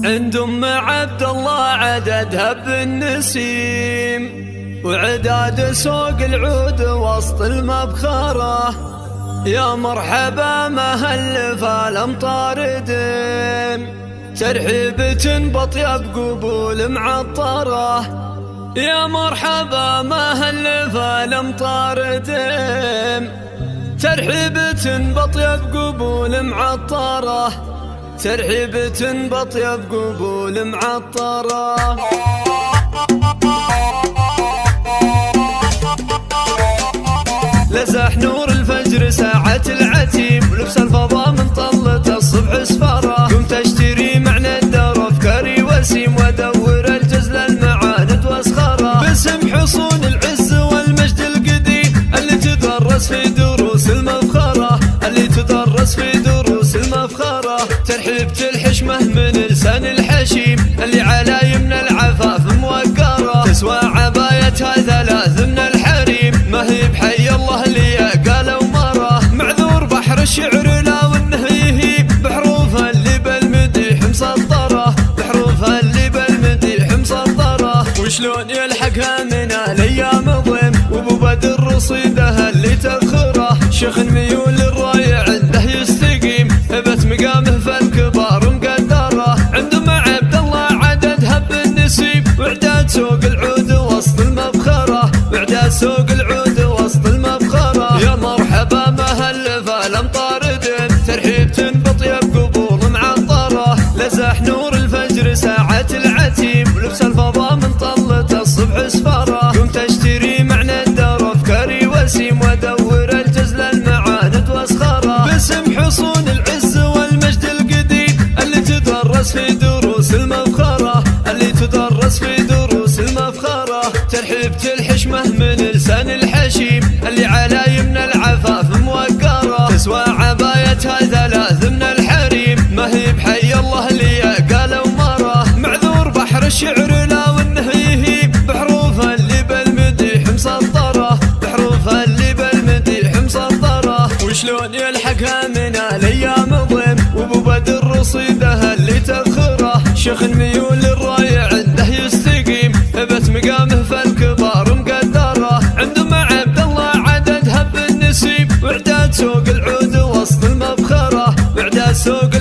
عند ام عبد الله عددها بالنسيم، وعداد سوق العود وسط المبخرة. يا مرحبا مهل فالامطار دم، ترحيبة بطيب قبول معطرة. يا مرحبا مهل فالامطار دم، ترحيبة بطيب قبول معطرة. ترحيبة بطيب قبول معطرة. لزح نور الفجر ساعة العتيم، ولبس الفضاء من طلة الصبح سفارة. قمت اشتري معنى الدار افكاري وسيم، وادور الجزل المعاند واسخرة. باسم حصون العز والمجد القديم اللي تدرس في دروس المفخرة، اللي تدرس في دروس المفخرة. ترحيبة الحشمة من لسان الحشيم اللي على يمن العفاف موقرة. تسوى عبايتها ثلاث من الحريم، ما هي بحي الله اللي قالوا مرة. معذور بحر الشعر لا وانه يهيب، بحروفها اللي بالمديح مسطرة. بحروفها اللي بالمديح مسطرة. وشلون يلحقها من الايام ضيم، وابو بدر رصيدها اللي تبخره. شيخ ميول الراي عنده يستقيم، ثبت مقامه فالكبار مقدره. عند ام عبد الله عددها بالنسيب، وعداد سوق العود وسط المبخره. وعداد سوق العود وسط المبخره. يا مرحبا مهل فالامطار دم، ترحيبة بطيب قبول معطره. لزح نور الفجر ساعة العتيم، ولبس الفضاء من طلة الصبح سفاره. قمت اشتري معنى الدار افكاري وسيم، وادور الجزل المعاند واسخره. باسم حصون العز والمجد القديم اللي تدرس في دروس المفخرة، اللي تدرس في دروس المفخرة. ترحيبة الحشمة من لسان الحشيم اللي على يمن العفاف موقرة. تسوى عبايتها ثلاث من الحريم، ما هي بحي الله اللي قالوا مرة. معذور بحر الشعر لا وانه يهيب، بحروفها اللي بالمديح مسطرة. بحروفها اللي بالمديح مسطرة. وشلون يلحقها من الايام ضيم، وابو بدر رصيدها اللي تبخره. شيخ ميول الراي عنده يستقيم، ثبت مقامه فالكبار مقدره. عند ام عبد الله عددها بالنسيب، وعداد سوق العود وسط المبخره. وعداد سوق